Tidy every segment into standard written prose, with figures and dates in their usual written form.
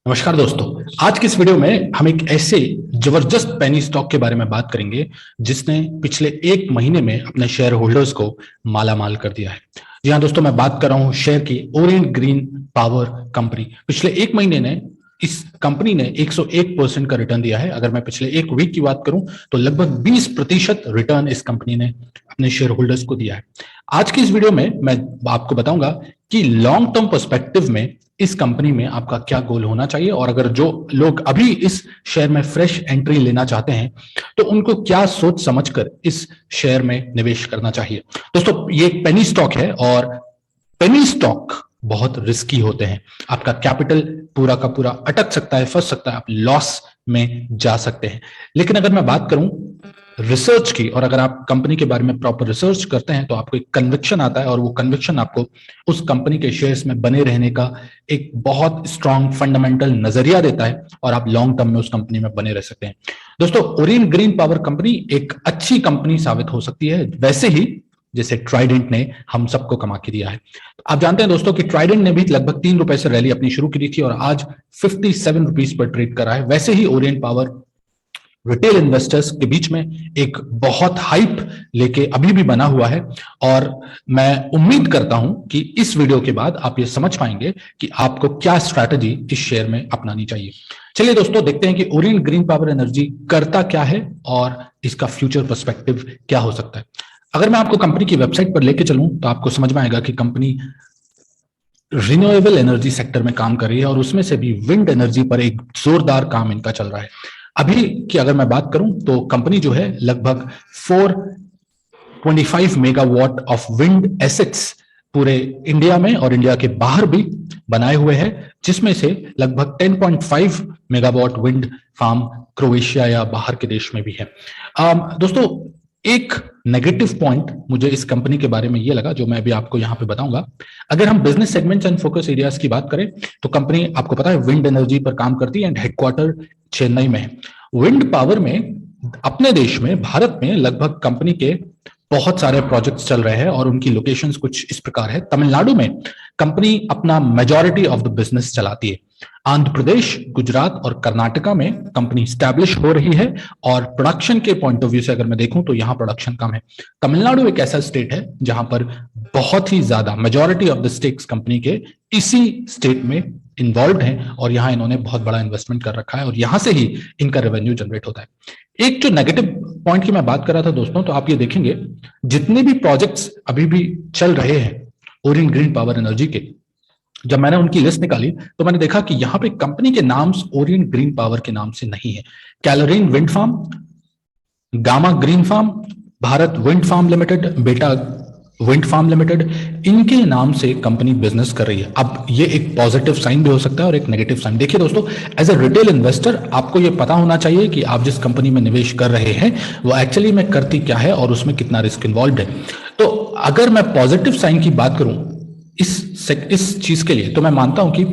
नमस्कार दोस्तों। आज की इस वीडियो में हम एक ऐसे जबरदस्त पेनी स्टॉक के बारे में बात करेंगे जिसने पिछले एक महीने में अपने शेयर होल्डर्स को माला माल कर दिया है। जी हाँ दोस्तों, मैं बात कर रहा हूं शेयर की ओरिएंट ग्रीन पावर कंपनी। पिछले एक महीने ने इस कंपनी ने 101% का रिटर्न दिया है। अगर मैं पिछले एक वीक की बात करूं तो लगभग 20% रिटर्न इस कंपनी ने अपने शेयर होल्डर्स को दिया है। आज की इस वीडियो में मैं आपको बताऊंगा कि लॉन्ग टर्म पर्सपेक्टिव में इस कंपनी में आपका क्या गोल होना चाहिए, और अगर जो लोग अभी इस शेयर में फ्रेश एंट्री लेना चाहते हैं तो उनको क्या सोच समझकर इस शेयर में निवेश करना चाहिए। दोस्तों, ये एक पेनी स्टॉक है और पेनी स्टॉक बहुत रिस्की होते हैं। आपका कैपिटल पूरा का पूरा अटक सकता है, फंस सकता है, आप लॉस में जा सकते हैं। लेकिन अगर मैं बात करूं रिसर्च की, और अगर आप कंपनी के बारे में प्रॉपर रिसर्च करते हैं तो आपको एक कन्विक्शन आता है, और वो कन्विक्शन आपको उस कंपनी के शेयर्स में बने रहने का एक बहुत स्ट्रांग फंडामेंटल नजरिया देता है, और आप लॉन्ग टर्म में उस कंपनी में बने रह सकते हैं। दोस्तों, ओरिएंट ग्रीन पावर कंपनी एक अच्छी कंपनी साबित हो सकती है, वैसे ही जैसे ट्राइडेंट ने हम सबको कमा के दिया है। तो आप जानते हैं दोस्तों कि ट्राइडेंट ने भी लगभग 3 रुपए से रैली अपनी शुरू की थी और आज 57 रुपीज पर ट्रेड कर रहा है। वैसे ही ओरिएंट पावर रिटेल इन्वेस्टर्स के बीच में एक बहुत हाइप लेके अभी भी बना हुआ है, और मैं उम्मीद करता हूं कि इस वीडियो के बाद आप ये समझ पाएंगे कि आपको क्या स्ट्रैटेजी इस शेयर में अपनानी चाहिए। चलिए दोस्तों, देखते हैं कि ओरिएंट ग्रीन पावर एनर्जी करता क्या है और इसका फ्यूचर पर्सपेक्टिव क्या हो सकता है। अगर मैं आपको कंपनी की वेबसाइट पर लेके चलूं तो आपको समझ में आएगा कि कंपनी रिन्यूएबल एनर्जी सेक्टर में काम कर रही है, और उसमें से भी विंड एनर्जी पर एक जोरदार काम इनका चल रहा है। अभी की अगर मैं बात करूं तो कंपनी जो है लगभग 425 मेगावाट ऑफ विंड एसेट्स पूरे इंडिया में और इंडिया के बाहर भी बनाए हुए हैं, जिसमें से लगभग 10.5 मेगावाट विंड फार्म क्रोएशिया या बाहर के देश में भी है। दोस्तों, एक नेगेटिव पॉइंट मुझे इस कंपनी के बारे में ये लगा, जो मैं अभी आपको यहां पे बताऊंगा। अगर हम business segments and focus areas की बात करें तो कंपनी, आपको पता है, विंड एनर्जी पर काम करती है एंड हेडक्वार्टर चेन्नई में है। विंड पावर में अपने देश में, भारत में लगभग कंपनी के बहुत सारे प्रोजेक्ट्स चल रहे हैं, और उनकी लोकेशंस कुछ इस प्रकार है। तमिलनाडु में कंपनी अपना मेजॉरिटी ऑफ द बिजनेस चलाती है। आंध्र प्रदेश, गुजरात और कर्नाटका में कंपनी स्टैब्लिश हो रही है, और प्रोडक्शन के पॉइंट ऑफ व्यू से अगर मैं देखूं तो यहां प्रोडक्शन कम है। तमिलनाडु एक ऐसा स्टेट है जहां पर बहुत ही ज्यादा majority of the stakes company के इसी स्टेट में इन्वॉल्व हैं, और यहां इन्होंने बहुत बड़ा इन्वेस्टमेंट कर रखा है, और यहां से ही इनका रेवेन्यू जनरेट होता है। एक जो नेगेटिव पॉइंट की मैं बात कर रहा था दोस्तों, तो आप ये देखेंगे जितने भी प्रोजेक्ट्स अभी भी चल रहे हैं ओरिएंट ग्रीन पावर एनर्जी के, जब मैंने उनकी लिस्ट निकाली तो मैंने देखा कि यहां पे कंपनी के नाम ओरिएंट ग्रीन पावर के नाम से नहीं है। कैलोरीन wind farm, Gamma green farm, Bharat wind farm limited, Beta wind farm limited, इनके नाम से कंपनी बिजनेस कर रही है। अब ये एक पॉजिटिव साइन भी हो सकता है और एक नेगेटिव साइन। देखिए दोस्तों, एज ए रिटेल इन्वेस्टर आपको ये पता होना चाहिए कि आप जिस कंपनी में निवेश कर रहे हैं वो एक्चुअली में करती क्या है और उसमें कितना रिस्क इन्वॉल्व है। तो अगर मैं पॉजिटिव साइन की बात करूं इस चीज के लिए, तो मैं मानता हूं कि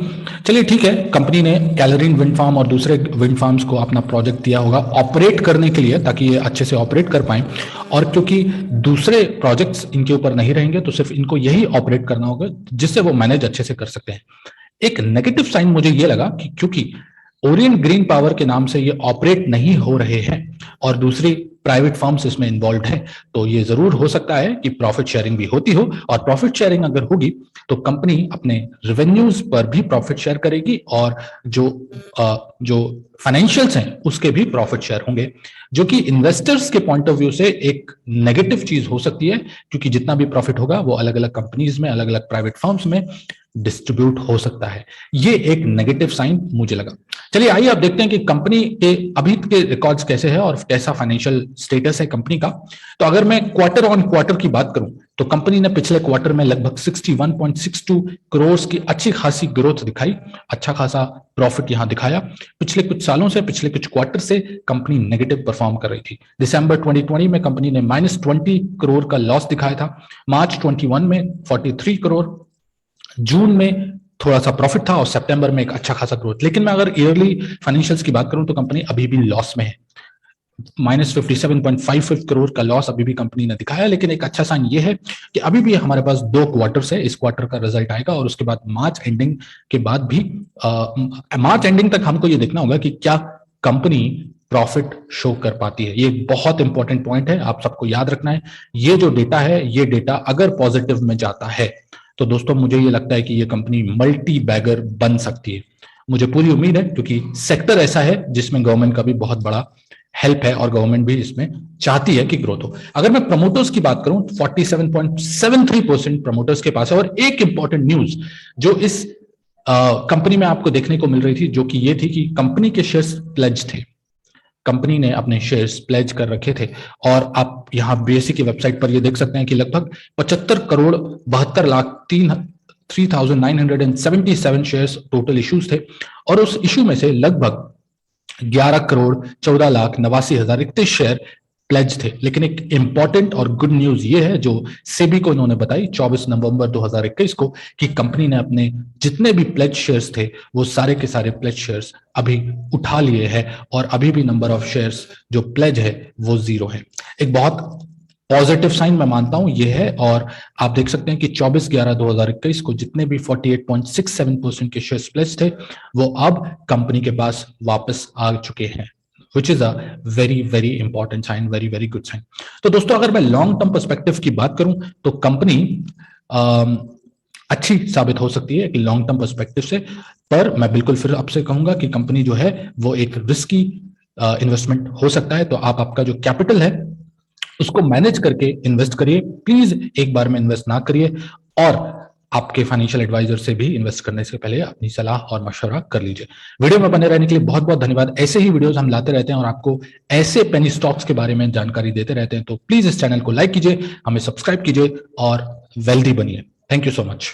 चलिए ठीक है, कंपनी ने कैलोरीन विंड फार्म और दूसरे विंड फार्म्स को अपना प्रोजेक्ट दिया होगा ऑपरेट करने के लिए, ताकि ये अच्छे से ऑपरेट कर पाए, और क्योंकि दूसरे प्रोजेक्ट्स इनके ऊपर नहीं रहेंगे तो सिर्फ इनको यही ऑपरेट करना होगा, जिससे वो मैनेज अच्छे से कर सकते हैं। एक नेगेटिव साइन मुझे ये लगा कि क्योंकि ओरिएंट ग्रीन पावर के नाम से ये ऑपरेट नहीं हो रहे हैं और दूसरी प्राइवेट फर्म्स इसमें इन्वॉल्व हैं, तो ये जरूर हो सकता है कि प्रॉफिट शेयरिंग भी होती हो, और प्रॉफिट शेयरिंग अगर होगी तो कंपनी अपने रेवेन्यूज पर भी प्रॉफिट शेयर करेगी, और जो फाइनेंशियल्स हैं उसके भी प्रॉफिट शेयर होंगे, जो कि इन्वेस्टर्स के पॉइंट ऑफ व्यू से एक नेगेटिव चीज हो सकती है, क्योंकि जितना भी प्रॉफिट होगा वो अलग अलग कंपनीज में, अलग अलग प्राइवेट फर्म्स में डिस्ट्रीब्यूट हो सकता है। ये एक नेगेटिव साइन मुझे लगा। चलिए आइए अब देखते हैं कि कंपनी के अभी के रिकॉर्ड्स कैसे हैं और कैसा फाइनेंशियल स्टेटस है कंपनी का। तो अगर मैं क्वार्टर ऑन क्वार्टर की बात करूं तो कंपनी ने पिछले क्वार्टर में लगभग 61.62 करोड़ की अच्छी खासी ग्रोथ दिखाई, अच्छा खासा प्रॉफिट यहां दिखाया। पिछले कुछ सालों से, पिछले कुछ क्वार्टर से कंपनी नेगेटिव परफॉर्म कर रही थी। दिसंबर 2020 में कंपनी ने -20 करोड़ का लॉस दिखाया था, मार्च 21 में 43 करोड़, जून में थोड़ा सा प्रॉफिट था, और सितंबर में एक अच्छा खासा ग्रोथ। लेकिन मैं अगर ईयरली फाइनेंशियल्स की बात करूं तो कंपनी अभी भी लॉस में है। -57.55 करोड़ का लॉस अभी भी कंपनी ने दिखाया, लेकिन एक अच्छा साइन ये है कि अभी भी हमारे पास 2 क्वार्टर्स है, इस क्वार्टर का रिजल्ट आएगा और उसके बाद मार्च एंडिंग के बाद भी मार्च एंडिंग तक हमको ये देखना होगा कि क्या कंपनी प्रॉफिट शो कर पाती है। ये बहुत इंपॉर्टेंट पॉइंट है, आप सबको याद रखना है। ये जो डेटा है, ये डेटा अगर पॉजिटिव में जाता है तो दोस्तों मुझे ये लगता है कि ये कंपनी मल्टी बैगर बन सकती है। मुझे पूरी उम्मीद है, क्योंकि सेक्टर ऐसा है जिसमें गवर्नमेंट का भी बहुत बड़ा हेल्प है और गवर्नमेंट भी इसमें चाहती है कि ग्रोथ हो। अगर मैं प्रमोटर्स की बात करूं, 47.73% प्रमोटर्स के पास है। और एक इंपॉर्टेंट न्यूज जो इस कंपनी में आपको देखने को मिल रही थी, जो कि ये थी कि कंपनी के शेयर्स प्लेज थे, कंपनी ने अपने शेयर्स प्लेज कर रखे थे। और आप यहां बीएसई की वेबसाइट पर ये देख सकते हैं कि लगभग 75 crore 72 lakh 3,977 shares total issues थे और उस इश्यू में से लगभग 11 करोड़ 14 लाख 89,031 शेयर प्लेज थे। लेकिन एक इंपॉर्टेंट और गुड न्यूज ये है जो सेबी को इन्होंने बताई 24 नवंबर 2021 को, कि कंपनी ने अपने जितने भी प्लेज शेयर्स थे वो सारे के सारे प्लेज शेयर्स अभी उठा लिए हैं और अभी भी नंबर ऑफ शेयर्स जो प्लेज है वो 0 है। एक बहुत पॉजिटिव साइन मैं मानता हूं ये है। और आप देख सकते हैं कि 24/11/2021 को जितने भी 48.67% के शेयर्स प्लेज थे वो अब कंपनी के पास वापस आ चुके हैं, which is a very very important sign, very very good sign। तो दोस्तों अगर मैं लॉन्ग टर्म पर्सपेक्टिव की बात करूं तो कंपनी अच्छी साबित हो सकती है कि लॉन्ग टर्म पर्सपेक्टिव से, पर मैं बिल्कुल फिर आपसे कहूंगा कि कंपनी जो है वो एक रिस्की इन्वेस्टमेंट हो सकता है। तो आप आपका जो कैपिटल है उसको मैनेज करके इन्वेस्ट करिए, प्लीज एक बार में इन्वेस्ट ना करिए। और आपके फाइनेंशियल एडवाइजर से भी इन्वेस्ट करने से पहले अपनी सलाह और मशवरा कर लीजिए। वीडियो में बने रहने के लिए बहुत बहुत धन्यवाद। ऐसे ही वीडियोस हम लाते रहते हैं और आपको ऐसे पेनी स्टॉक्स के बारे में जानकारी देते रहते हैं। तो प्लीज इस चैनल को लाइक कीजिए, हमें सब्सक्राइब कीजिए और वेल्दी बनिए। Thank you so much.